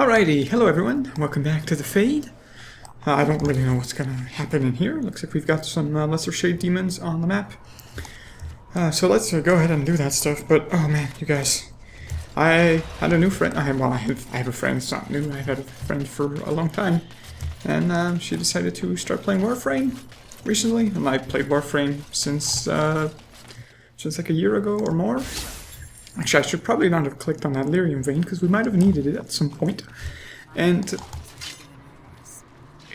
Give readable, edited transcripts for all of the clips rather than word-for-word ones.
Alrighty, hello everyone, welcome back to the Fade. I don't really know what's gonna happen in here. Looks like we've got some lesser shade demons on the map. So let's go ahead and do that stuff, but oh man, you guys. I had a new friend, I have a friend, it's not new, I've had a friend for a long time. And she decided to start playing Warframe recently, and I played Warframe since like a year ago or more. Actually, I should probably not have clicked on that lyrium vein, because we might have needed it at some point. And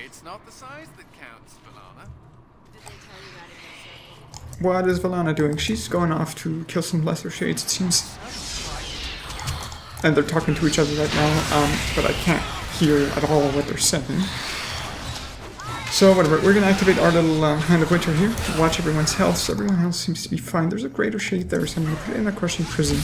it's not the size that counts, Valana. Did they tell you that in your circle? what is Valana doing? She's going off to kill some lesser shades, it seems. And they're talking to each other right now, but I can't hear at all what they're saying. So whatever, we're going to activate our little Hand of Winter here. Watch everyone's health, so everyone else seems to be fine. There's a greater shade there, so I'm going to put it in a crushing prison.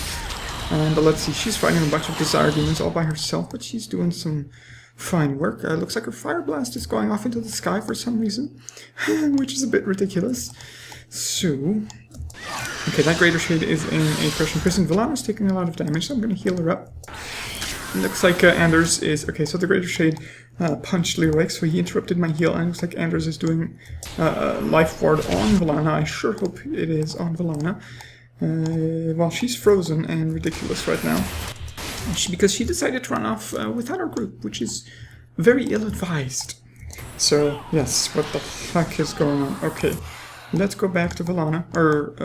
But let's see, she's fighting a bunch of Desire Demons all by herself, but she's doing some fine work. Looks like her Fire Blast is going off into the sky for some reason, which is a bit ridiculous. So, okay, that greater shade is in a crushing prison. Valana's taking a lot of damage, so I'm going to heal her up. It looks like Anders is... Okay, so the Greater Shade punched Leroy, so he interrupted my heal, and it looks like Anders is doing Life Ward on Valana. I sure hope it is on Valana. Well, she's frozen and ridiculous right now. Because she decided to run off without our group, which is very ill-advised. So, yes, what the fuck is going on? Okay, let's go back to Valana, or...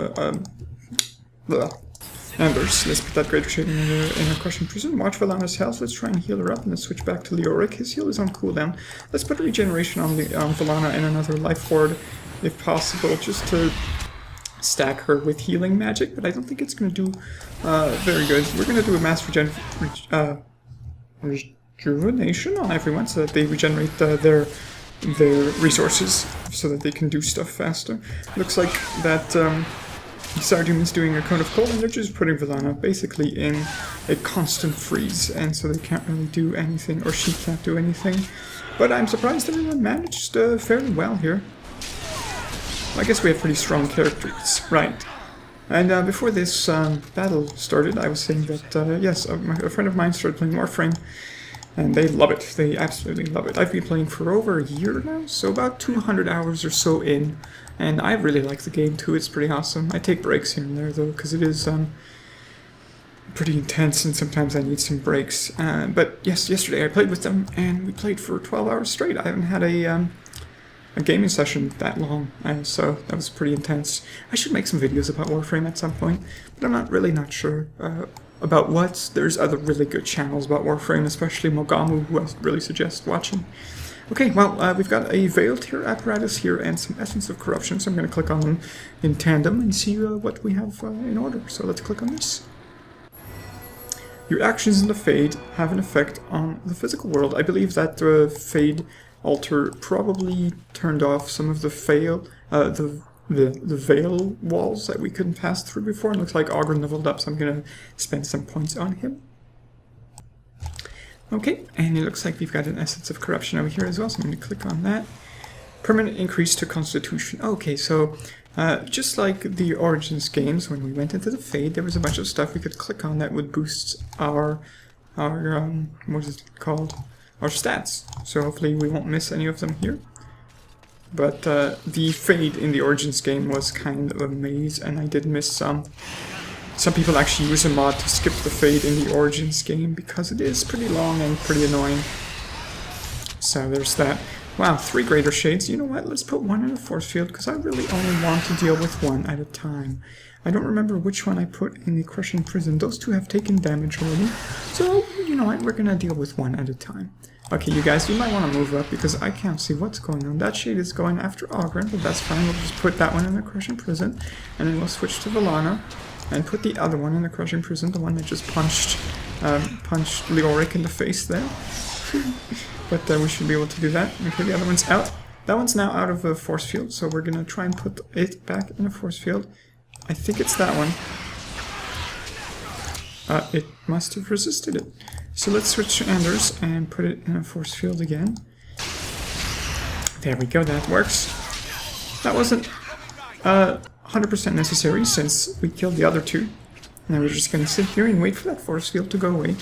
Anders, let's put that Greater Shade in a crushing prison. Watch Valana's health. Let's try and heal her up, and let's switch back to Leoric. His heal is on cooldown. Let's put regeneration on Valana and another life ward, if possible, just to stack her with healing magic. But I don't think it's going to do very good. We're going to do a mass rejuvenation on everyone, so that they regenerate their resources, so that they can do stuff faster. Looks like that. Sardium is doing a Cone of Cold, and they're just putting Valana basically in a constant freeze, and so they can't really do anything, or she can't do anything. But I'm surprised everyone managed fairly well here. I guess we have pretty strong characters, right? And before this battle started, I was saying that, yes, a friend of mine started playing Warframe, and they love it. They absolutely love it. I've been playing for over a year now, so about 200 hours or so in. And I really like the game too, it's pretty awesome. I take breaks here and there though, because it is pretty intense and sometimes I need some breaks. But yes, yesterday I played with them and we played for 12 hours straight. I haven't had a gaming session that long, so that was pretty intense. I should make some videos about Warframe at some point, but I'm not sure about what. There's other really good channels about Warframe, especially Mogamu, who I really suggest watching. Okay, well, we've got a Veiled here, Apparatus here, and some Essence of Corruption, so I'm going to click on them in tandem and see what we have in order. So let's click on this. Your actions in the Fade have an effect on the physical world. I believe that the Fade altar probably turned off some of the the Veil walls that we couldn't pass through before. It looks like Ogren leveled up, so I'm going to spend some points on him. Okay, and it looks like we've got an Essence of Corruption over here as well, so I'm going to click on that. Permanent increase to Constitution. Okay, so just like the Origins games, when we went into the Fade, there was a bunch of stuff we could click on that would boost our what is it called? Our stats. So hopefully we won't miss any of them here. But the Fade in the Origins game was kind of a maze, and I did miss some. Some people actually use a mod to skip the Fade in the Origins game because it is pretty long and pretty annoying. So there's that. Wow, 3 Greater Shades. You know what? Let's put 1 in a force field because I really only want to deal with 1 at a time. I don't remember which one I put in the Crushing Prison. Those 2 have taken damage already. So, you know what? We're going to deal with 1 at a time. Okay, you guys, you might want to move up because I can't see what's going on. That shade is going after Ogren, but that's fine. We'll just put that one in the Crushing Prison. And then we'll switch to Valana. And put the other one in the Crushing Prison, the one that just punched Leoric in the face there. But we should be able to do that. Okay, the other one's out. That one's now out of a force field, so we're going to try and put it back in a force field. I think it's that one. It must have resisted it. So let's switch to Anders and put it in a force field again. There we go, that works. That wasn't 100% necessary since we killed the other 2. Now we're just going to sit here and wait for that force field to go away.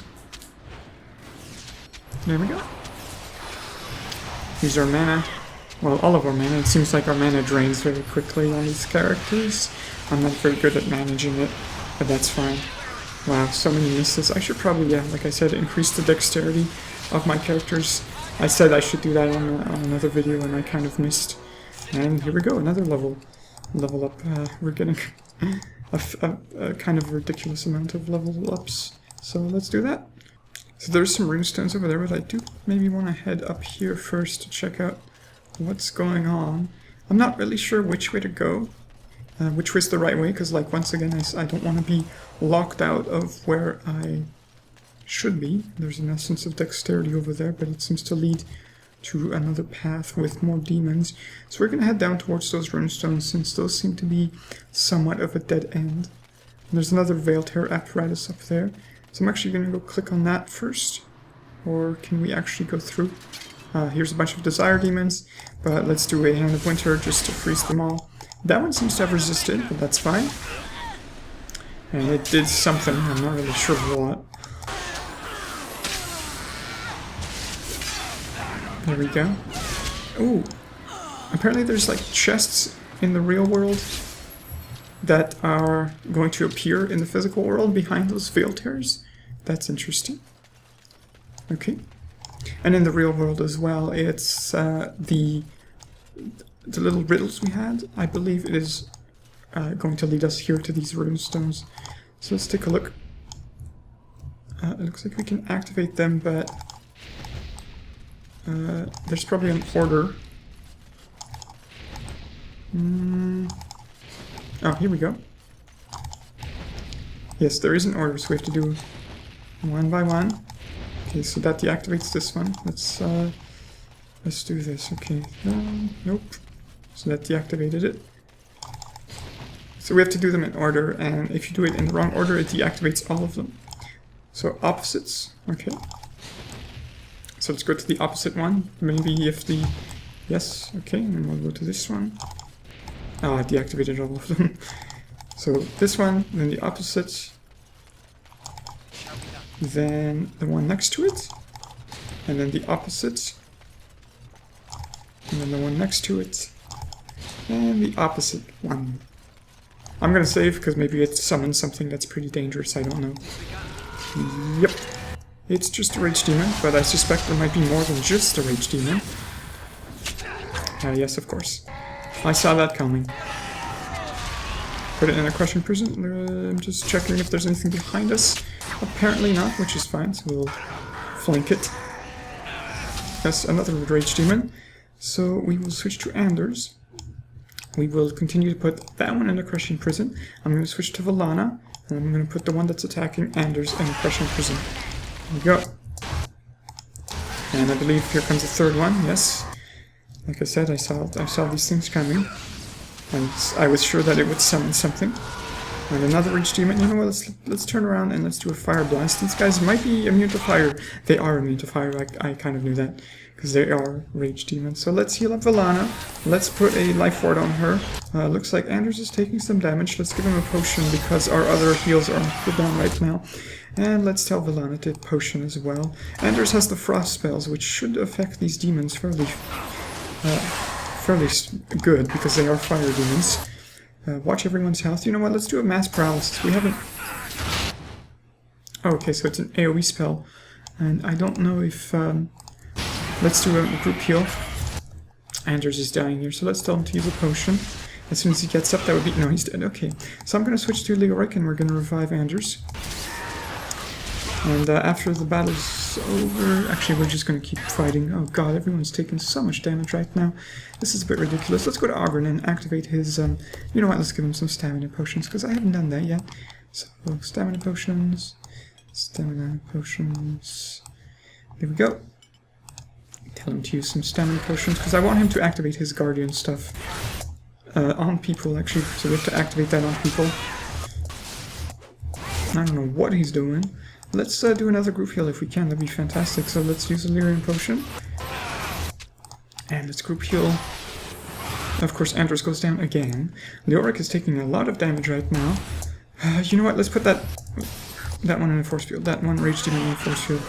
There we go. Use our mana. Well, all of our mana. It seems like our mana drains very quickly on these characters. I'm not very good at managing it, but that's fine. Wow, so many misses. I should probably, yeah, like I said, increase the dexterity of my characters. I said I should do that on another video, and I kind of missed. And here we go, another level up. We're getting a kind of ridiculous amount of level ups. So let's do that. So there's some runestones over there, but I do maybe want to head up here first to check out what's going on. I'm not really sure which way to go. Which way's the right way, because like once again I don't want to be locked out of where I should be. There's an essence of dexterity over there, but it seems to lead to another path with more demons. So we're going to head down towards those runestones, since those seem to be somewhat of a dead end. And there's another Veiled Hair apparatus up there. So I'm actually going to go click on that first. Or can we actually go through? Here's a bunch of Desire Demons, but let's do a Hand of Winter just to freeze them all. That one seems to have resisted, but that's fine. And it did something, I'm not really sure what. There we go. Ooh. Apparently there's like chests in the real world that are going to appear in the physical world behind those Veiled Hairs. That's interesting. Okay. And in the real world as well, it's the little riddles we had. I believe it is going to lead us here to these runestones. So let's take a look. It looks like we can activate them, but there's probably an order. Oh, here we go. Yes, there is an order, so we have to do one by one. Okay, so that deactivates this one. Let's do this. Okay, nope. So that deactivated it. So we have to do them in order, and if you do it in the wrong order, it deactivates all of them. So opposites, okay. So let's go to the opposite one. Maybe if the... Yes, okay, and we'll go to this one. Oh, I deactivated all of them. So this one, then the opposite. Then the one next to it. And then the opposite. And then the one next to it. And the opposite one. I'm gonna save because maybe it summons something that's pretty dangerous, I don't know. Yep. It's just a Rage Demon, but I suspect there might be more than just a Rage Demon. Yes, of course. I saw that coming. Put it in a Crushing Prison. I'm just checking if there's anything behind us. Apparently not, which is fine, so we'll flank it. Yes, another Rage Demon. So we will switch to Anders. We will continue to put that one in the Crushing Prison. I'm going to switch to Vallana, and I'm going to put the one that's attacking Anders in the Crushing Prison. There we go. And I believe here comes the third one, yes. Like I said, I saw these things coming. And I was sure that it would summon something. And another Rage Demon. You know what, let's turn around and let's do a Fire Blast. These guys might be immune to fire. They are immune to fire, I kind of knew that. Because they are Rage Demons. So let's heal up Vallana. Let's put a Life Ward on her. Looks like Anders is taking some damage. Let's give him a potion because our other heals are put down right now. And let's tell Vallana to potion as well. Anders has the Frost spells, which should affect these demons fairly good because they are fire demons. Watch everyone's health. You know what? Let's do a Mass Paralysis. We haven't... Oh, okay, so it's an AoE spell. And I don't know if... Let's do a group heal. Anders is dying here, so let's tell him to use a potion. As soon as he gets up, that would be... No, he's dead. Okay. So I'm going to switch to Leoric, and we're going to revive Anders. And after the battle's over... Actually, we're just going to keep fighting. Oh god, everyone's taking so much damage right now. This is a bit ridiculous. Let's go to Ogryn and activate his... You know what? Let's give him some stamina potions, because I haven't done that yet. So, stamina potions... Stamina potions... There we go. Tell him to use some stamina potions, because I want him to activate his guardian stuff on people, actually, so we have to activate that on people. I don't know what he's doing. Let's do another group heal if we can, that'd be fantastic. So let's use a Lyrian Potion. And let's group heal. Of course, Anders goes down again. Leoric is taking a lot of damage right now. You know what, let's put that one in a force field, that one Rage Demon in a force field.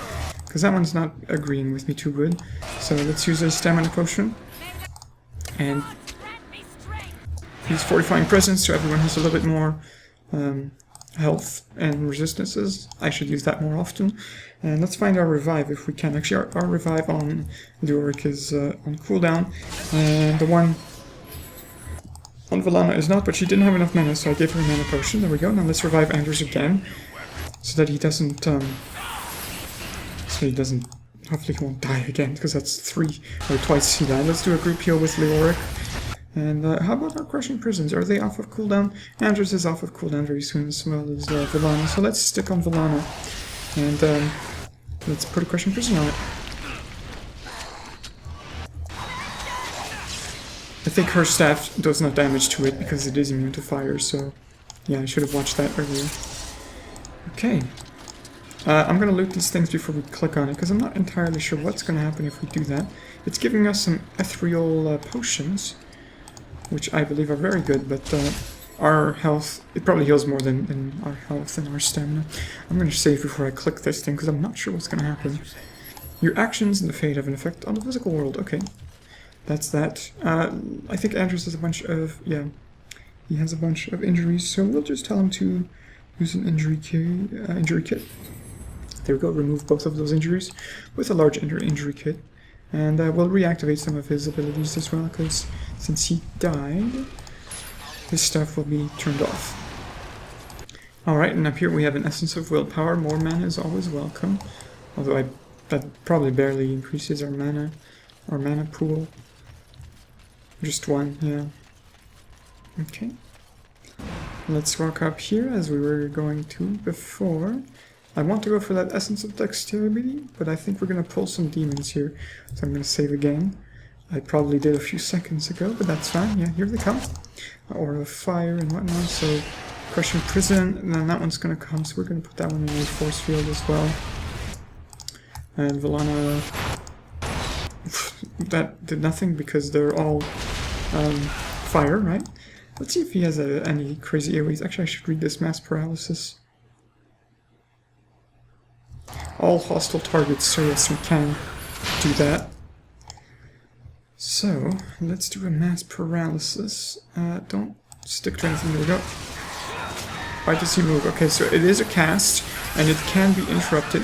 because that one's not agreeing with me too good. So let's use a stamina potion. And use Fortifying Presence so everyone has a little bit more health and resistances. I should use that more often. And let's find our revive if we can. Actually, our revive on Leoric is on cooldown. And the one on Vellana is not, but she didn't have enough mana, so I gave her a mana potion. There we go. Now let's revive Anders again, so that he doesn't, hopefully he won't die again, because that's twice he died. Let's do a group heal with Leoric. And how about our Crushing Prisons? Are they off of cooldown? Anders is off of cooldown very soon, as well as Vellana. So let's stick on Vellana. And let's put a Crushing Prison on it. I think her staff does not damage to it because it is immune to fire, so yeah, I should have watched that earlier. Okay. I'm going to loot these things before we click on it, because I'm not entirely sure what's going to happen if we do that. It's giving us some ethereal potions, which I believe are very good, but our health, it probably heals more than our health and our stamina. I'm going to save before I click this thing, because I'm not sure what's going to happen. Your actions and the fate have an effect on the physical world. Okay, that's that. I think Andrews has a bunch of, he has a bunch of injuries, so we'll just tell him to use an injury kit. There we go, remove both of those injuries with a large injury kit. And we'll reactivate some of his abilities as well, because since he died, his stuff will be turned off. Alright, and up here we have an Essence of Willpower. More mana is always welcome. Although that probably barely increases our mana pool. Just one, yeah. Okay. Let's walk up here as we were going to before. I want to go for that Essence of Dexterity, but I think we're going to pull some demons here. So I'm going to save again. I probably did a few seconds ago, but that's fine. Yeah, here they come. Aura of Fire and whatnot. So Crushing Prison, and then that one's going to come. So we're going to put that one in a Force Field as well. And Vellana, that did nothing because they're all fire, right? Let's see if he has any crazy AoEs. Actually, I should read this. Mass Paralysis. All hostile targets, so yes, we can do that. So, let's do a Mass Paralysis. Don't stick to anything. There we go. Why does he move? Okay, so it is a cast, and it can be interrupted.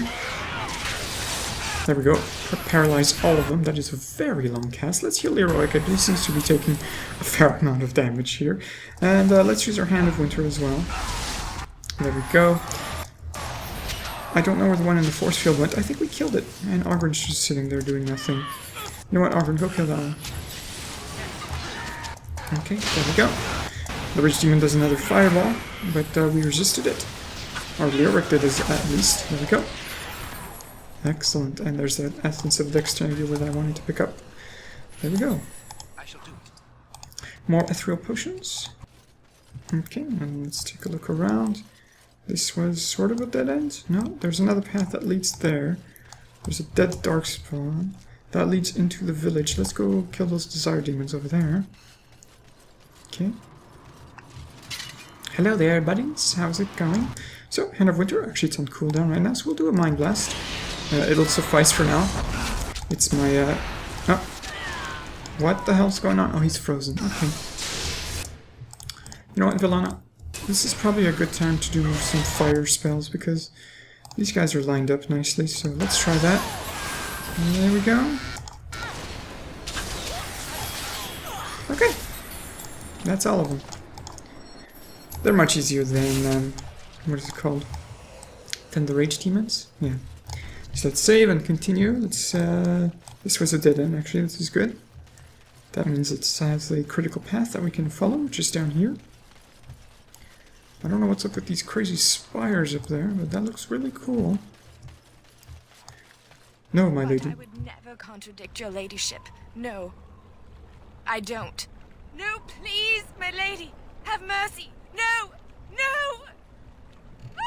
There we go. Paralyze all of them. That is a very long cast. Let's heal Leoric. He seems to be taking a fair amount of damage here. And let's use our Hand of Winter as well. There we go. I don't know where the one in the force field went. I think we killed it. And Ogren's just sitting there doing nothing. You know what, Ogren, go kill that one. Okay, there we go. The Rich Demon does another fireball, but we resisted it. Or Leoric did at least. There we go. Excellent. And there's that Essence of Dexterity that I wanted to pick up. There we go. I shall do it. More Ethereal Potions. Okay, and let's take a look around. This was sort of a dead end? No, there's another path that leads there. There's a dead Darkspawn. That leads into the village. Let's go kill those Desire Demons over there. Okay. Hello there, buddies. How's it going? So, Hand of Winter. Actually, it's on cooldown right now, so we'll do a Mind Blast. It'll suffice for now. It's my, oh. What the hell's going on? Oh, he's frozen. Okay. You know what, Vellana? This is probably a good time to do some fire spells because these guys are lined up nicely, so let's try that. And there we go. Okay. That's all of them. They're much easier than, what is it called? Than the Rage Demons? Yeah. So let's save and continue. Let's, this was a dead end, actually. This is good. That means it has a critical path that we can follow, which is down here. I don't know what's up with these crazy spires up there, but that looks really cool. No, my lady. I would never contradict your ladyship. No. I don't. No, please, my lady. Have mercy. No! No!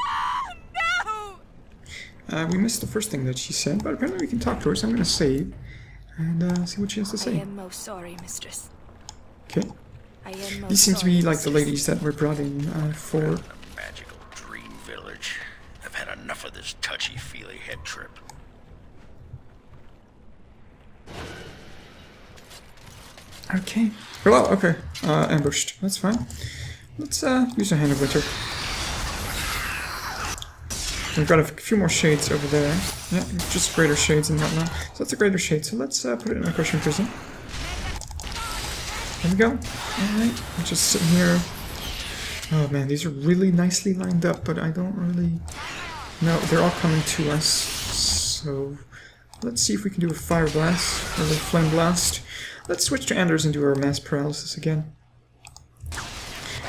Ah, no! We missed the first thing that she said, but apparently we can talk to her, so I'm going to save and see what she has to I say. am most sorry, mistress. Okay. I am most These seem to be sorry, like the mistress. ladies that were brought in for... Magical dream village. I've had enough of this touchy-feely head trip. Okay. Oh, okay. Ambushed. That's fine. Let's use a Hand of Winter. We've got a few more shades over there. Yeah, just greater shades and whatnot. So that's a greater shade. So let's put it in a Crushing Prison. There we go. Alright, we'll just sit here. Oh man, these are really nicely lined up, but I don't really... No, they're all coming to us. So let's see if we can do a Fire Blast, or a Flame Blast. Let's switch to Anders and do our Mass Paralysis again.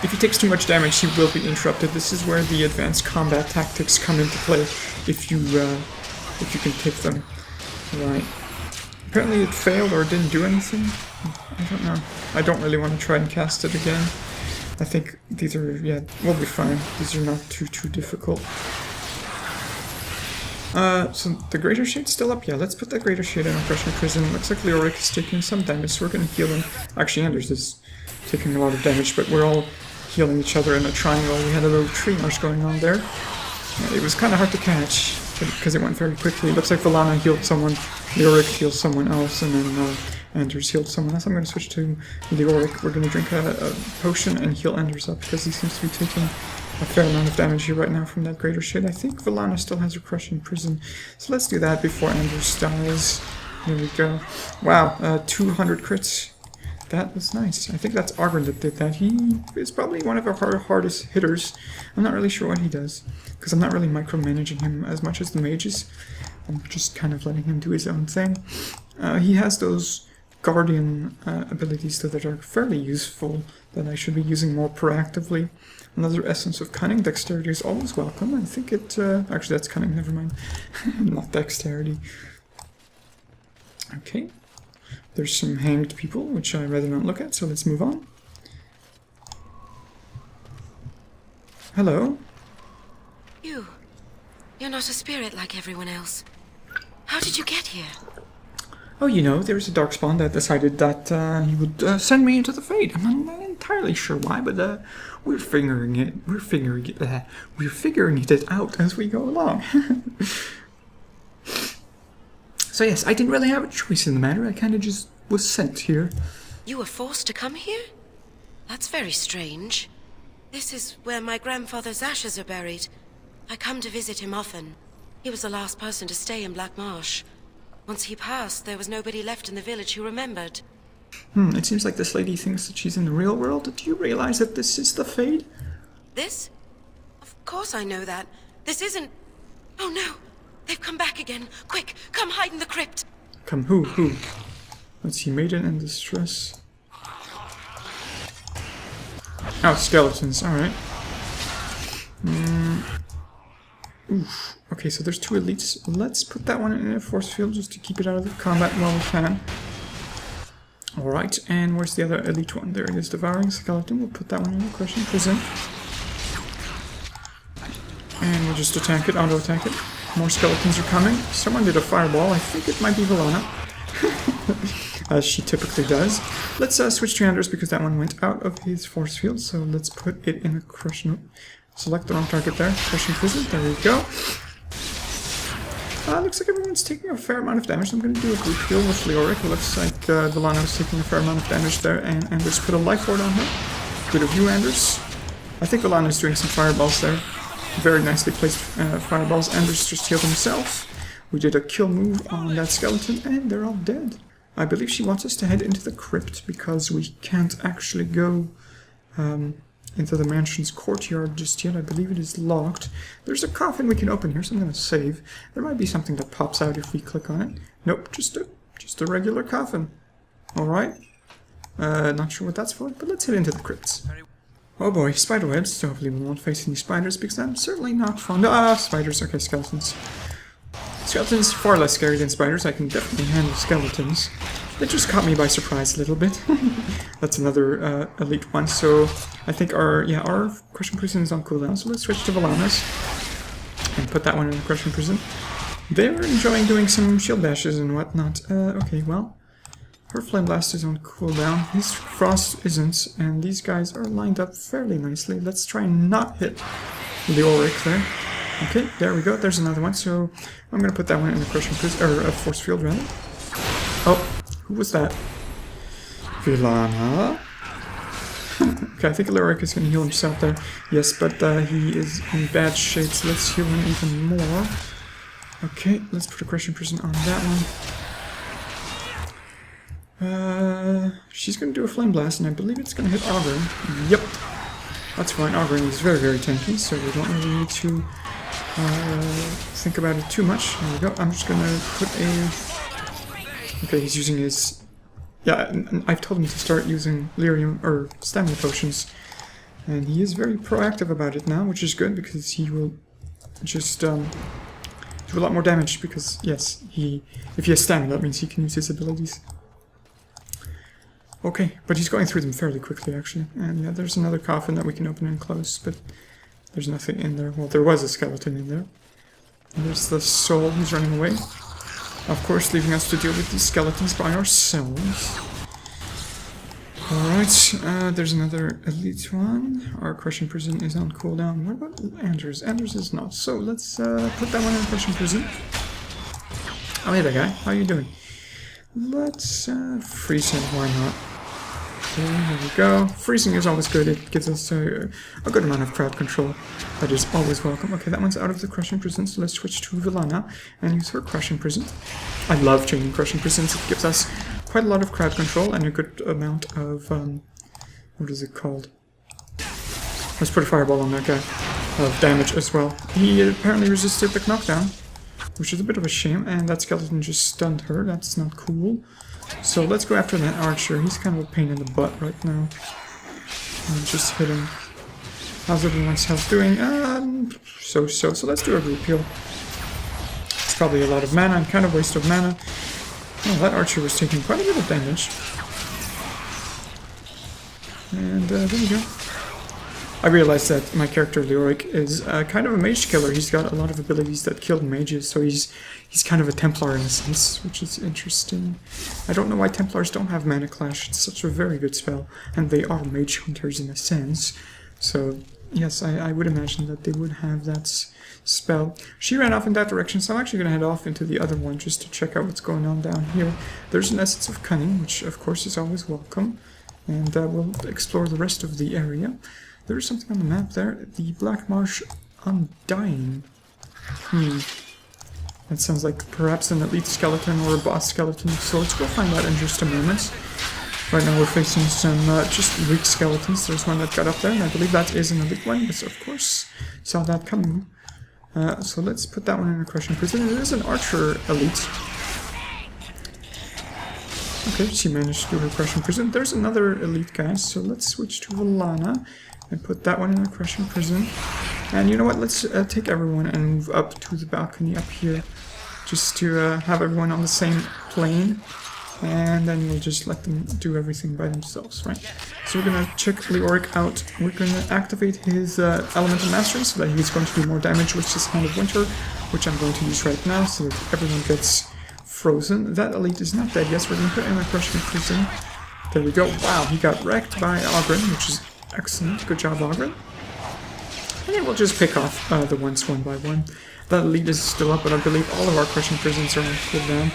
If he takes too much damage, he will be interrupted. This is where the advanced combat tactics come into play, if you can take them. Right. Apparently it failed or didn't do anything. I don't know. I don't really want to try and cast it again. I think these are, yeah, we'll be fine. These are not too difficult. So the Greater Shade's still up? Yeah, let's put that Greater Shade in Crushing Prison. Looks like Leoric is taking some damage, so we're going to heal him. Actually, Anders is taking a lot of damage, but we're all healing each other in a triangle. We had a little tree march going on there. It was kind of hard to catch, because it went very quickly. It looks like Vallana healed someone, Leoric healed someone else, and then Anders healed someone else. I'm going to switch to Leoric. We're going to drink a potion and heal Anders up, because he seems to be taking a fair amount of damage here right now from that Greater Shade. I think Vallana still has her Crushing Prison, so let's do that before Anders dies. There we go. Wow, 200 crits. That was nice. I think that's Oghren that did that. He is probably one of our hardest hitters. I'm not really sure what he does, because I'm not really micromanaging him as much as the mages. I'm just kind of letting him do his own thing. He has those Guardian abilities that are fairly useful, that I should be using more proactively. Another Essence of Cunning. Dexterity is always welcome. I think it... actually, that's Cunning, never mind. Not Dexterity. Okay. There's some hanged people, which I'd rather not look at, so let's move on. Hello? You're not a spirit like everyone else. How did you get here? Oh, you know, there was a Darkspawn that decided that he would send me into the Fade. I'm not entirely sure why, but we're figuring it out as we go along. So yes, I didn't really have a choice in the matter. I kind of just was sent here. You were forced to come here? That's very strange. This is where my grandfather's ashes are buried. I come to visit him often. He was the last person to stay in Black Marsh. Once he passed, there was nobody left in the village who remembered. It seems like this lady thinks that she's in the real world. Do you realize that this is the Fade? This? Of course I know that. This isn't... Oh no! They've come back again. Quick, come hide in the crypt. Come who? Let's see, Maiden in Distress. Oh, skeletons, alright. Oof. Okay, so there's 2 elites. Let's put that one in a force field just to keep it out of the combat while we can. Alright, and where's the other elite one? There it is, Devouring Skeleton. We'll put that one in a Crushing Prison. And we'll just attack it, auto-attack it. More skeletons are coming. Someone did a fireball. I think it might be Vallana. As she typically does. Let's switch to Anders because that one went out of his force field. So let's put it in a crushing... Select the wrong target there. Crushing Prison. There we go. Looks like everyone's taking a fair amount of damage. I'm going to do a group heal with Leoric. It looks like Vallana was taking a fair amount of damage there. And Anders put a Life Ward on her. Good of you, Anders. I think Vallana's doing some fireballs there. Very nicely placed fireballs. Anders just healed himself. We did a kill move on that skeleton, and they're all dead. I believe she wants us to head into the crypt, because we can't actually go into the mansion's courtyard just yet. I believe it is locked. There's a coffin we can open here, so I'm going to save. There might be something that pops out if we click on it. Nope, just a regular coffin. Alright. Not sure what that's for, but let's head into the crypts. Oh boy, spiderwebs, so hopefully we won't face any spiders, because I'm certainly not fond of... spiders, okay, skeletons. Skeletons, far less scary than spiders. I can definitely handle skeletons. It just caught me by surprise a little bit. That's another elite one, so I think our Crushing Prison is on cooldown, so let's switch to Vallana's and put that one in the Crushing Prison. They're enjoying doing some shield bashes and whatnot. Okay, well... Her Flame Blast is on cooldown, his Frost isn't, and these guys are lined up fairly nicely. Let's try and not hit Leoric there. Okay, there we go, there's another one, so I'm gonna put that one in the Crushing Prison, or Force Field rather. Oh, who was that? Villana. Okay, I think Leoric is going to heal himself there. Yes, but he is in bad shape, so let's heal him even more. Okay, let's put a Crushing Prison on that one. She's going to do a Flame Blast, and I believe it's going to hit Ogryn. Yep, that's fine. Ogryn is very, very tanky, so we don't really need to think about it too much. There we go. I'm just going to put a... Okay, he's using his... Yeah, and I've told him to start using lyrium or stamina potions, and he is very proactive about it now, which is good because he will just do a lot more damage. Because yes, if he has stamina, that means he can use his abilities. Okay, but he's going through them fairly quickly actually. And yeah, there's another coffin that we can open and close, but there's nothing in there. Well, there was a skeleton in there. And there's the soul who's running away. Of course, leaving us to deal with these skeletons by ourselves. Alright, there's another elite one. Our Crushing Prison is on cooldown. What about Anders? Anders is not. So let's put that one in Crushing Prison. Oh, hey there, guy. How you doing? Let's freeze him. Why not? Okay, there we go. Freezing is always good. It gives us a good amount of crowd control. That is always welcome. Okay, that one's out of the Crushing Prison, so let's switch to Villana and use her Crushing Prison. I love changing Crushing Prisons. It gives us quite a lot of crowd control and a good amount of, what is it called? Let's put a fireball on that guy. Of damage as well. He apparently resisted the knockdown, which is a bit of a shame, and that skeleton just stunned her. That's not cool. So let's go after that archer. He's kind of a pain in the butt right now. And just hit him. How's everyone's health doing? So. So let's do a group heal. It's probably a lot of mana and kind of waste of mana. Oh, that archer was taking quite a bit of damage. And there we go. I realized that my character Leoric is kind of a mage killer. He's got a lot of abilities that kill mages, so he's kind of a Templar in a sense, which is interesting. I don't know why Templars don't have Mana Clash. It's such a very good spell, and they are mage hunters in a sense. So yes, I would imagine that they would have that spell. She ran off in that direction, so I'm actually going to head off into the other one just to check out what's going on down here. There's an Essence of Cunning, which of course is always welcome, and we'll explore the rest of the area. There's something on the map there. The Black Marsh Undying. That sounds like perhaps an elite skeleton or a boss skeleton of sorts. We'll find out in just a moment. Right now we're facing some just weak skeletons. There's one that got up there, and I believe that is an elite one. Yes, of course. Saw that coming. So let's put that one in a Crushing Prison. It is an archer elite. Okay, she managed to do her Crushing Prison. There's another elite guy, so let's switch to Villana and put that one in a Crushing Prison. And you know what, let's take everyone and move up to the balcony up here, just to have everyone on the same plane, and then we'll just let them do everything by themselves, right? So we're gonna check Leoric out. We're gonna activate his Elemental Mastery so that he's going to do more damage with his Hand of Winter, which I'm going to use right now so that everyone gets frozen. That elite is not dead. Yes, we're gonna put in a Crushing Prison. There we go. Wow, he got wrecked by Ogryn, which is excellent. Good job, Ogryn. And then we'll just pick off the ones one by one. That elite is still up, but I believe all of our Crushing Prisons are on cooldown.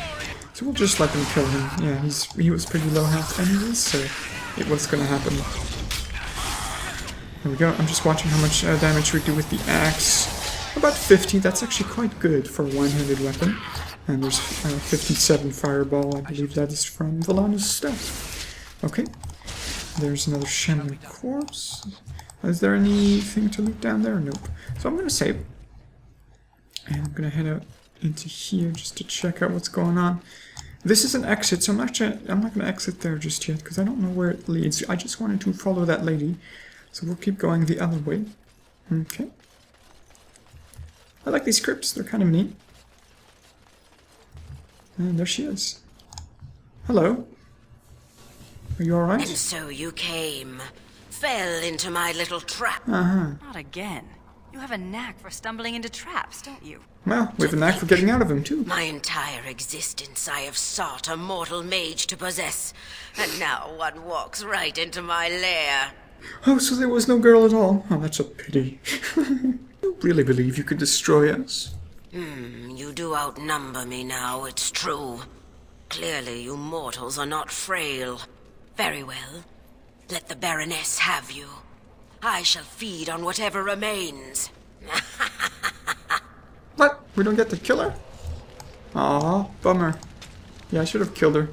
So we'll just let them kill him. Yeah, he was pretty low health anyways, so it was gonna happen. There we go. I'm just watching how much damage we do with the axe. About 50. That's actually quite good for a one-handed weapon. And there's 57 fireball. I believe that is from Villana's stuff. Okay. There's another Shambling Corpse. Is there anything to loot down there? Nope. So I'm going to save. And I'm going to head out into here just to check out what's going on. This is an exit, so I'm not going to exit there just yet because I don't know where it leads. I just wanted to follow that lady. So we'll keep going the other way. Okay. I like these crypts. They're kind of neat. And there she is. Hello. Are you alright? And so you came. Fell into my little trap. Not again. You have a knack for stumbling into traps, don't you? Well, we have a knack for getting out of them, too. My entire existence I have sought a mortal mage to possess, and now one walks right into my lair. Oh, so there was no girl at all? Oh, that's a pity. You really believe you could destroy us? You do outnumber me now, it's true. Clearly you mortals are not frail. Very well. Let the Baroness have you. I shall feed on whatever remains. What? We don't get to kill her? Aw, bummer. Yeah, I should have killed her.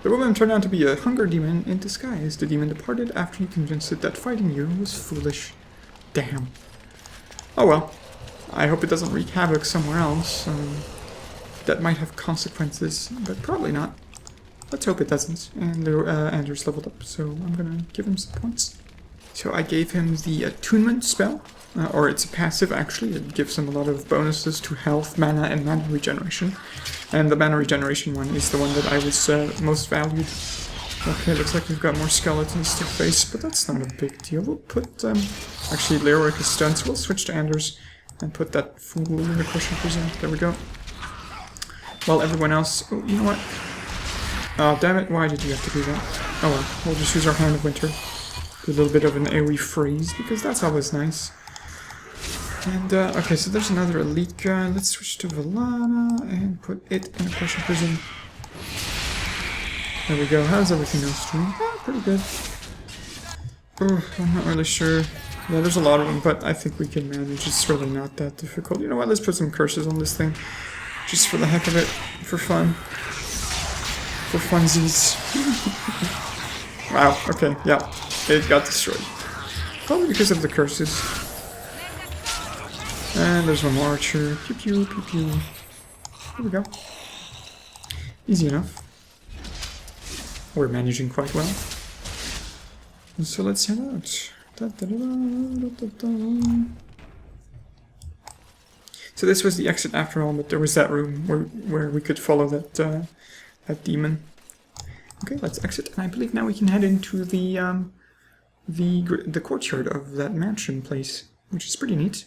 The woman turned out to be a hunger demon in disguise. The demon departed after you convinced it that fighting you was foolish. Damn. Oh well. I hope it doesn't wreak havoc somewhere else. That might have consequences, but probably not. Let's hope it doesn't. And Anders leveled up, so I'm gonna give him some points. So I gave him the Attunement spell, or it's a passive actually. It gives him a lot of bonuses to health, mana, and mana regeneration. And the mana regeneration one is the one that I was most valued. Okay, looks like we've got more skeletons to face, but that's not a big deal. We'll put, actually Leoric is stunned, so we'll switch to Anders and put that fool in the crushing prison. There we go. While everyone else, oh, you know what? Oh, damn it, why did you have to do that? Oh well, we'll just use our Hand of Winter. Do a little bit of an AoE freeze, because that's always nice. And, okay, so there's another elite guy. Let's switch to Valana and put it in a crushing prison. There we go. How's everything else doing? Ah, pretty good. Oh, I'm not really sure. Yeah, there's a lot of them, but I think we can manage. It's really not that difficult. You know what? Let's put some curses on this thing. Just for the heck of it. For fun. For funsies. Wow, okay, yeah. It got destroyed. Probably because of the curses. And there's one more archer. Pew pew, pew pew. There we go. Easy enough. We're managing quite well. So let's head out. Da, da, da, da, da, da. So this was the exit after all, but there was that room where we could follow that that demon. Okay, let's exit, and I believe now we can head into the courtyard of that mansion place, which is pretty neat,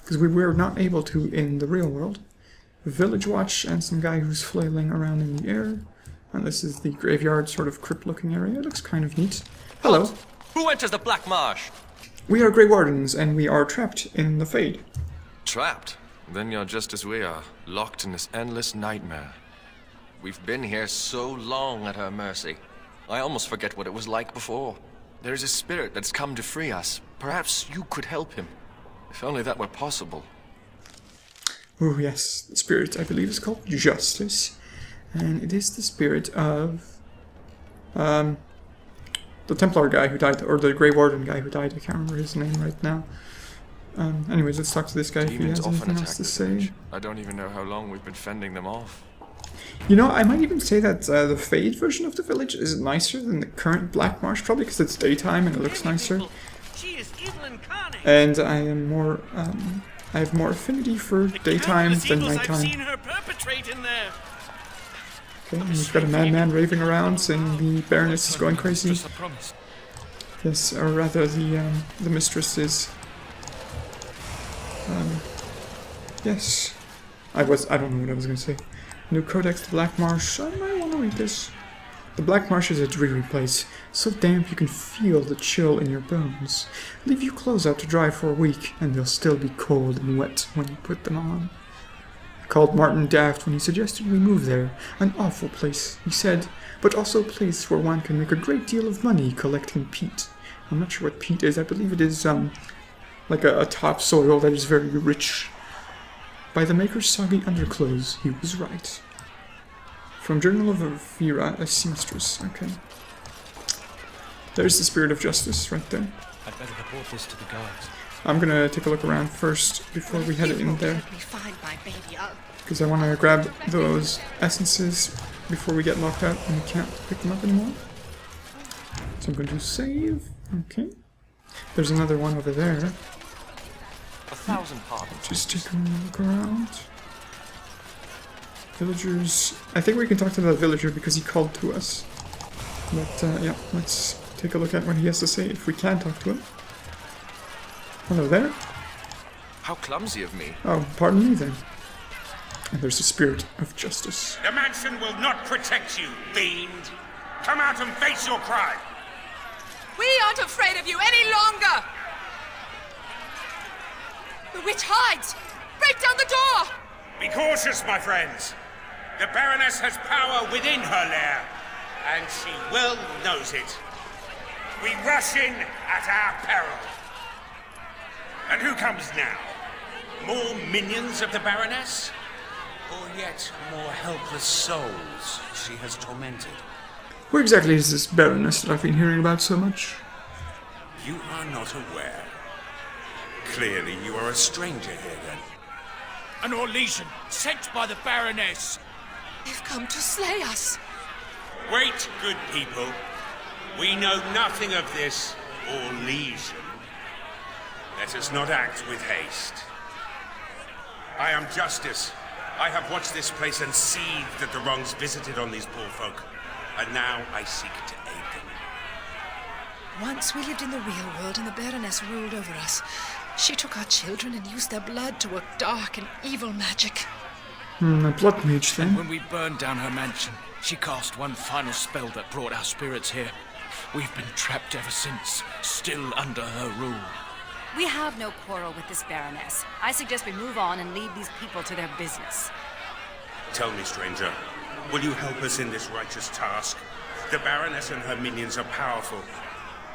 because we were not able to in the real world. Village watch and some guy who's flailing around in the air, and this is the graveyard sort of crypt-looking area. It looks kind of neat. Hello. Who enters the Black Marsh? We are Grey Wardens, and we are trapped in the Fade. Trapped? Then you're just as we are, locked in this endless nightmare. We've been here so long at her mercy. I almost forget what it was like before. There's a spirit that's come to free us. Perhaps you could help him. If only that were possible. Oh yes, the spirit I believe is called Justice. And it is the spirit of the Templar guy who died, or the Grey Warden guy who died. I can't remember his name right now. Anyways, let's talk to this guy if he has anything else to say. I don't even know how long we've been fending them off. You know, I might even say that the Fade version of the village is nicer than the current Black Marsh, probably because it's daytime and it looks nicer. And I am more, I have more affinity for daytime than nighttime. Okay, and we've got a madman raving around saying the Baroness is going crazy. Yes, or rather the mistress is. Yes. I don't know what I was going to say. New Codex to Black Marsh. I might want to read this. The Black Marsh is a dreary place, so damp you can feel the chill in your bones. Leave your clothes out to dry for a week, and they'll still be cold and wet when you put them on. I called Martin daft when he suggested we move there. An awful place, he said, but also a place where one can make a great deal of money collecting peat. I'm not sure what peat is. I believe it is, like a topsoil that is very rich. By the maker's soggy underclothes, he was right. From Journal of Vera, a seamstress. Okay. There's the Spirit of Justice right there. I'd better report this to the guards. I'm gonna take a look around first before we head in there. Because I want to grab those essences before we get locked out and we can't pick them up anymore. So I'm going to save. Okay. There's another one over there. 1,000 pardons. Just take a look around. Villagers. I think we can talk to that villager because he called to us. But yeah, let's take a look at what he has to say if we can talk to him. Hello there. How clumsy of me. Oh, pardon me then. And there's the Spirit of Justice. The mansion will not protect you, fiend. Come out and face your crime. We aren't afraid of you any longer! The witch hides! Break down the door! Be cautious, my friends. The Baroness has power within her lair. and she well knows it. We rush in at our peril. And who comes now? More minions of the Baroness? Or yet more helpless souls she has tormented? Where exactly is this Baroness that I've been hearing about so much? You are not aware. Clearly you are a stranger here then. An Orlesian sent by the Baroness. They've come to slay us. Wait, good people. We know nothing of this Orlesian. Let us not act with haste. I am Justice. I have watched this place and seethed at the wrongs visited on these poor folk. And now I seek to aid them. Once we lived in the real world and the Baroness ruled over us. She took our children and used their blood to work dark and evil magic. A blood mage then. When we burned down her mansion, she cast one final spell that brought our spirits here. We've been trapped ever since, still under her rule. We have no quarrel with this Baroness. I suggest we move on and leave these people to their business. Tell me, stranger, will you help us in this righteous task? The Baroness and her minions are powerful,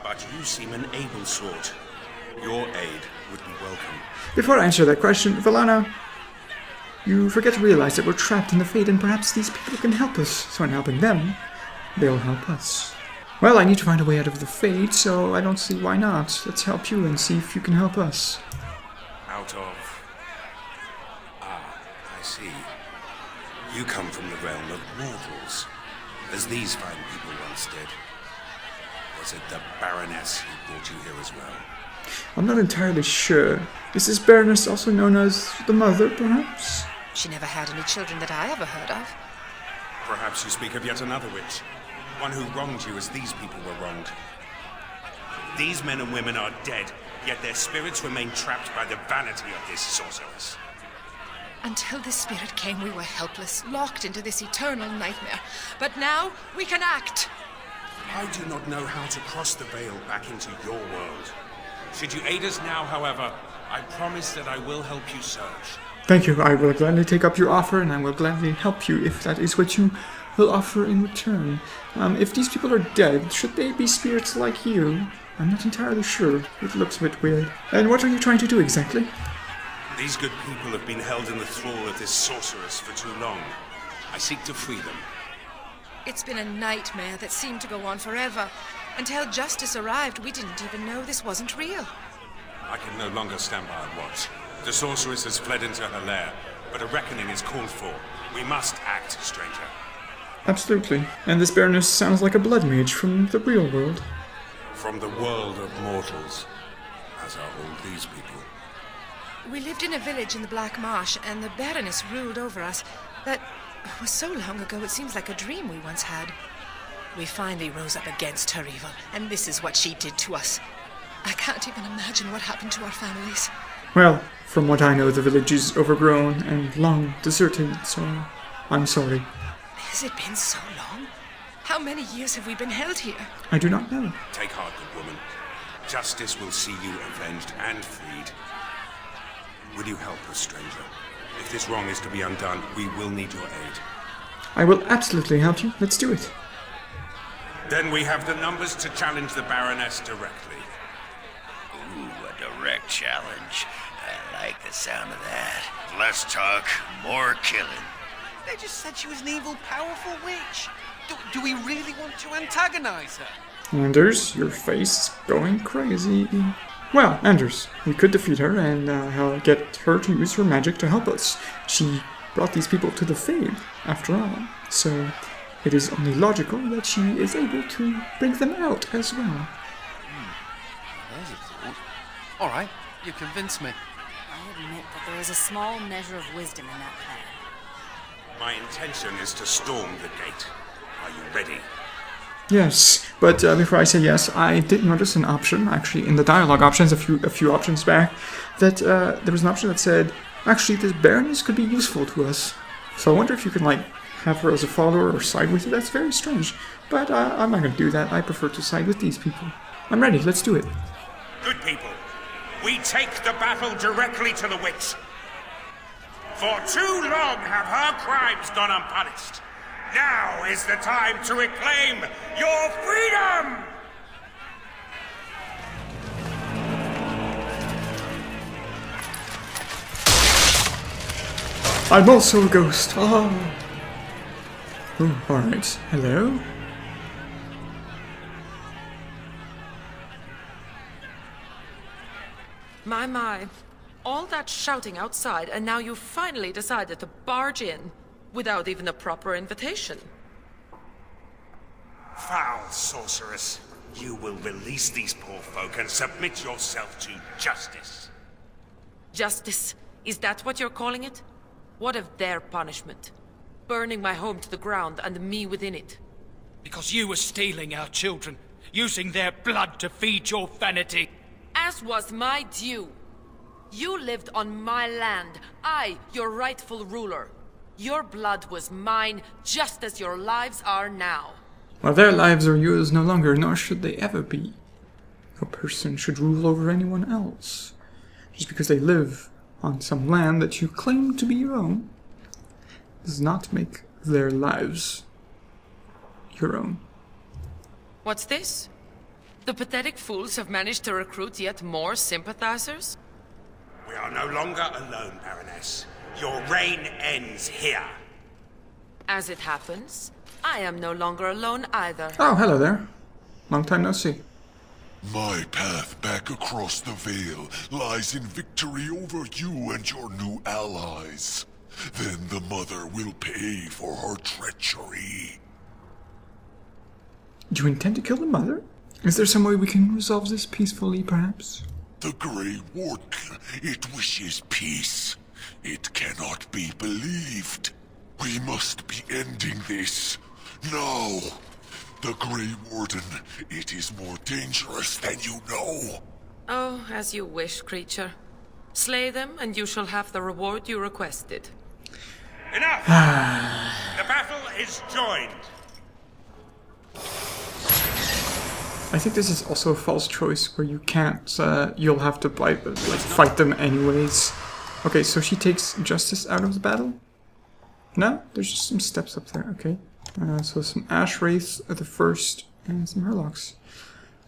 but you seem an able sort. Your aid would be welcome. Before I answer that question, Valana, you forget to realize that we're trapped in the Fade and perhaps these people can help us. So in helping them, they'll help us. Well, I need to find a way out of the Fade, so I don't see why not. Let's help you and see if you can help us. Out of... I see. You come from the realm of mortals, as these fine people once did. Was it the Baroness who brought you here as well? I'm not entirely sure. Is this Baroness also known as the Mother, perhaps? She never had any children that I ever heard of. Perhaps you speak of yet another witch. One who wronged you as these people were wronged. These men and women are dead, yet their spirits remain trapped by the vanity of this sorceress. Until this spirit came, we were helpless, locked into this eternal nightmare. But now, we can act! I do not know how to cross the veil back into your world. Should you aid us now, however, I promise that I will help you search. Thank you. I will gladly take up your offer, and I will gladly help you if that is what you will offer in return. If these people are dead, should they be spirits like you? I'm not entirely sure. It looks a bit weird. And what are you trying to do exactly? These good people have been held in the thrall of this sorceress for too long. I seek to free them. It's been a nightmare that seemed to go on forever. Until Justice arrived, we didn't even know this wasn't real. I can no longer stand by and watch. The sorceress has fled into her lair, but a reckoning is called for. We must act, stranger. Absolutely. And this Baroness sounds like a blood mage from the real world. From the world of mortals, as are all these people. We lived in a village in the Black Marsh, and the Baroness ruled over us. That was so long ago, it seems like a dream we once had. We finally rose up against her evil, and this is what she did to us. I can't even imagine what happened to our families. Well, from what I know, the village is overgrown and long deserted, so I'm sorry. Has it been so long? How many years have we been held here? I do not know. Take heart, good woman. Justice will see you avenged and freed. Will you help us, stranger? If this wrong is to be undone, we will need your aid. I will absolutely help you. Let's do it. Then we have the numbers to challenge the Baroness directly. Ooh, a direct challenge. I like the sound of that. Less talk, more killing. They just said she was an evil, powerful witch. Do we really want to antagonize her? Anders, your face is going crazy. Well, Anders, we could defeat her and get her to use her magic to help us. She brought these people to the Fade, after all, so it is only logical that she is able to bring them out as well. There's a thought. All right, you convinced me. I admit that there is a small measure of wisdom in that plan. My intention is to storm the gate. Are you ready? Yes, but before I say yes, I did notice an option, actually, in the dialogue options, a few options back, that there was an option that said, actually, this Baroness could be useful to us. So I wonder if you can, have her as a follower or side with her. That's very strange. But I'm not going to do that. I prefer to side with these people. I'm ready. Let's do it. Good people, we take the battle directly to the witch. For too long have her crimes gone unpunished. Now is the time to reclaim your freedom! I'm also a ghost. Oh. Oh, alright. Hello? My. All that shouting outside, and now you finally decided to barge in without even a proper invitation. Foul sorceress. You will release these poor folk and submit yourself to justice. Justice? Is that what you're calling it? What of their punishment? Burning my home to the ground and me within it. Because you were stealing our children, using their blood to feed your vanity. As was my due. You lived on my land, I, your rightful ruler. Your blood was mine, just as your lives are now. Well, their lives are yours no longer, nor should they ever be. No person should rule over anyone else. Just because they live on some land that you claim to be your own does not make their lives your own. What's this? The pathetic fools have managed to recruit yet more sympathizers? We are no longer alone, Baroness. Your reign ends here. As it happens, I am no longer alone either. Oh, hello there. Long time no see. My path back across the Veil lies in victory over you and your new allies. Then the Mother will pay for her treachery. Do you intend to kill the Mother? Is there some way we can resolve this peacefully, perhaps? The Grey Warden, it wishes peace. It cannot be believed. We must be ending this. Now. The Grey Warden, it is more dangerous than you know. Oh, as you wish, creature. Slay them, and you shall have the reward you requested. Enough! The battle is joined. I think this is also a false choice where you can't, you'll have to fight them anyways. Okay, so she takes Justice out of the battle? No? There's just some steps up there, okay. So some Ash Wraiths at the first, and some Hurlocks.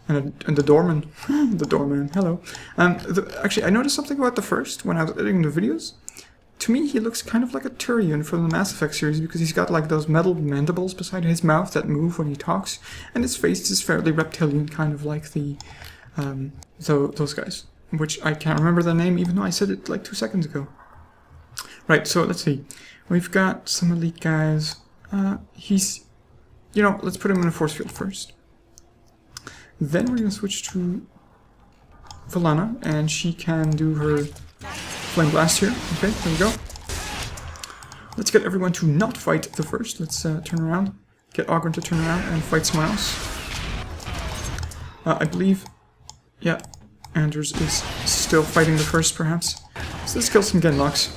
And the Doorman. The Doorman, hello. Actually, I noticed something about the first when I was editing the videos. To me, he looks kind of like a Turian from the Mass Effect series because he's got like those metal mandibles beside his mouth that move when he talks, and his face is fairly reptilian, kind of like the those guys, which I can't remember the name even though I said it like 2 seconds ago. Right, so let's see. We've got some elite guys. He's, let's put him in a force field first. Then we're gonna switch to Valana, and she can do her Flame Blast here. Okay, there we go. Let's get everyone to not fight the first. Let's turn around. Get Oghren to turn around and fight someone else. I believe, yeah, Anders is still fighting the first, perhaps. So let's kill some Genlocks.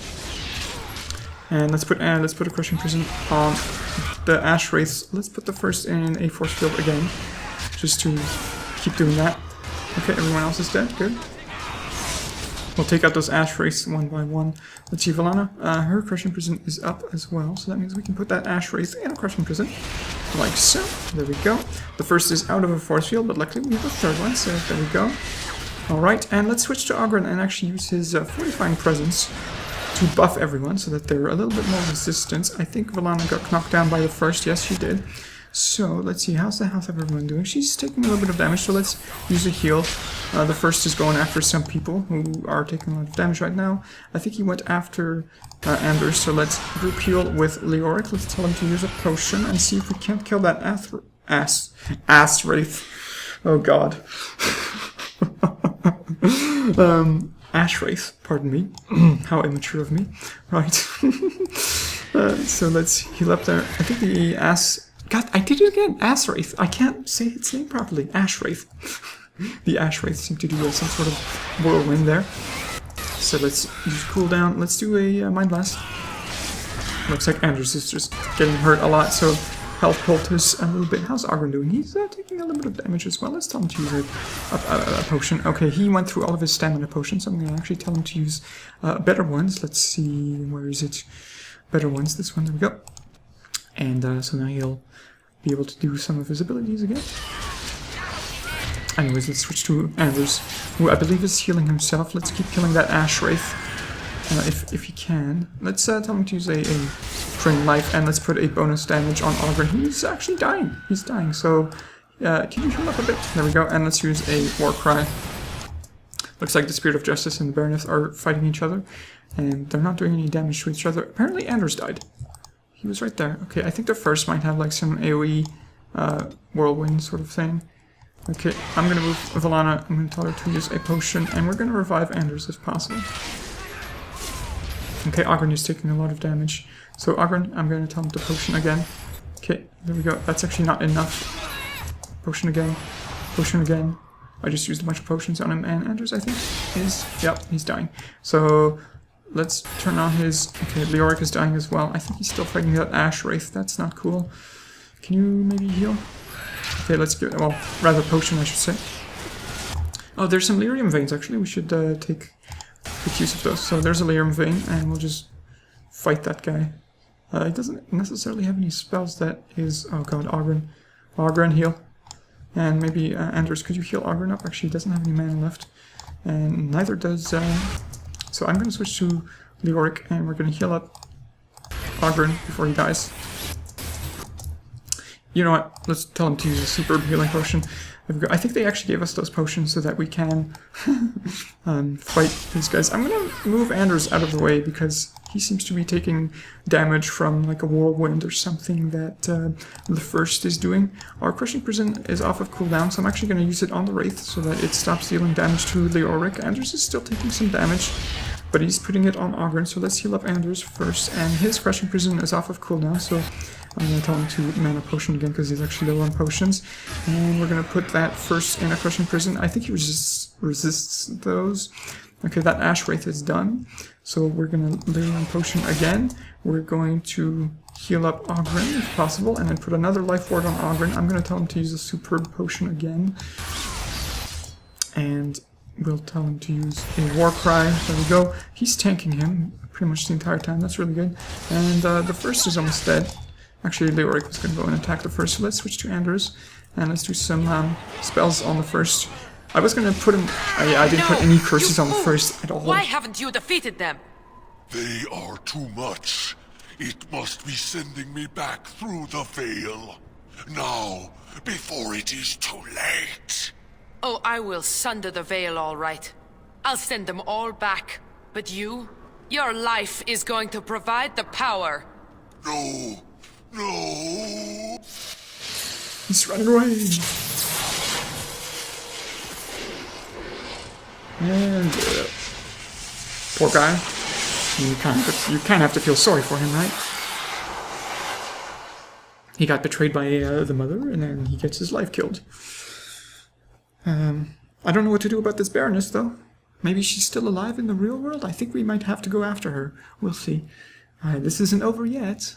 And let's put a Crushing Prison on the Ash Wraiths. Let's put the first in a force field again, just to keep doing that. Okay, everyone else is dead. Good. We'll take out those Ash Wraiths one by one. Let's see, Valana, her Crushing Prison is up as well, so that means we can put that Ash Wraith in a Crushing Prison, like so. There we go. The first is out of a force field, but luckily we have a third one, so there we go. Alright, and let's switch to Oghren and actually use his Fortifying Presence to buff everyone so that they're a little bit more resistant. I think Valana got knocked down by the first. Yes, she did. So, let's see. How's the health of everyone doing? She's taking a little bit of damage, so let's use a heal. The first is going after some people who are taking a lot of damage right now. I think he went after Anders, so let's group heal with Leoric. Let's tell him to use a potion and see if we can't kill that ass Wraith. Oh god. Ash Wraith, pardon me. How immature of me. Right. So let's heal up there. I think the ass... God, I did it again! Ass Wraith. I can't say its name properly. Ash Wraith. The Ash Wraith seem to do some sort of whirlwind there. So let's use cooldown. Let's do a Mind Blast. Looks like Anders is just getting hurt a lot, so health poultice a little bit. How's Oghren doing? He's taking a little bit of damage as well. Let's tell him to use a potion. Okay, he went through all of his stamina potions, so I'm going to actually tell him to use better ones. Let's see, where is it? Better ones, this one, there we go. And so now he'll be able to do some of his abilities again. Anyways, let's switch to Anders, who I believe is healing himself. Let's keep killing that Ash Wraith, if he can. Let's tell him to use a Drain Life, and let's put a bonus damage on Oghren. He's actually dying. He's dying, so can you heal up a bit? There we go, and let's use a War Cry. Looks like the Spirit of Justice and the Baroness are fighting each other, and they're not doing any damage to each other. Apparently Anders died. He was right there. Okay, I think the first might have like some AoE whirlwind sort of thing. Okay, I'm gonna move Valana. I'm gonna tell her to use a potion, and we're gonna revive Anders if possible. Okay, Oghren is taking a lot of damage. So Oghren, I'm gonna tell him to potion again. Okay, there we go. That's actually not enough. Potion again. Potion again. I just used a bunch of potions on him, and Anders, I think, is... Yep, he's dying. So let's turn on his... Okay, Leoric is dying as well. I think he's still fighting that Ash Wraith. That's not cool. Can you maybe heal? Okay, let's give it... Well, rather potion, I should say. Oh, there's some Lyrium Veins, actually. We should take good use of those. So there's a Lyrium Vein, and we'll just fight that guy. He doesn't necessarily have any spells that is... Oh god, Oghren. Oghren, heal. And maybe, Anders, could you heal Oghren up? Actually, he doesn't have any mana left. And neither does... So I'm going to switch to Leoric, and we're going to heal up Oghren before he dies. You know what? Let's tell him to use a superb healing potion. I think they actually gave us those potions so that we can fight these guys. I'm going to move Anders out of the way because he seems to be taking damage from like a whirlwind or something that the first is doing. Our Crushing Prison is off of cooldown, so I'm actually going to use it on the Wraith so that it stops dealing damage to Leoric. Anders is still taking some damage, but he's putting it on Oghren, so let's heal up Anders first. And his Crushing Prison is off of cooldown, so I'm going to tell him to mana potion again because he's actually low on potions. And we're going to put that first in a Crushing Prison. I think he resists those. Okay, that Ash Wraith is done. So we're going to lay on potion again. We're going to heal up Oghren if possible, and then put another Life Ward on Oghren. I'm going to tell him to use a superb potion again. And we'll tell him to use a War Cry. There we go. He's tanking him pretty much the entire time. That's really good. And the first is almost dead. Actually, Leoric was going to go and attack the first, so let's switch to Anders. And let's do some spells on the first. I was going to put him... I didn't put any curses on the first at all. Why haven't you defeated them? They are too much. It must be sending me back through the veil. Now, before it is too late. Oh, I will sunder the veil, all right. I'll send them all back. But you? Your life is going to provide the power. No. No. He's running away. And poor guy. You kind of have to feel sorry for him, right? He got betrayed by the mother, and then he gets his life killed. I don't know what to do about this Baroness, though. Maybe she's still alive in the real world? I think we might have to go after her. We'll see. This isn't over yet.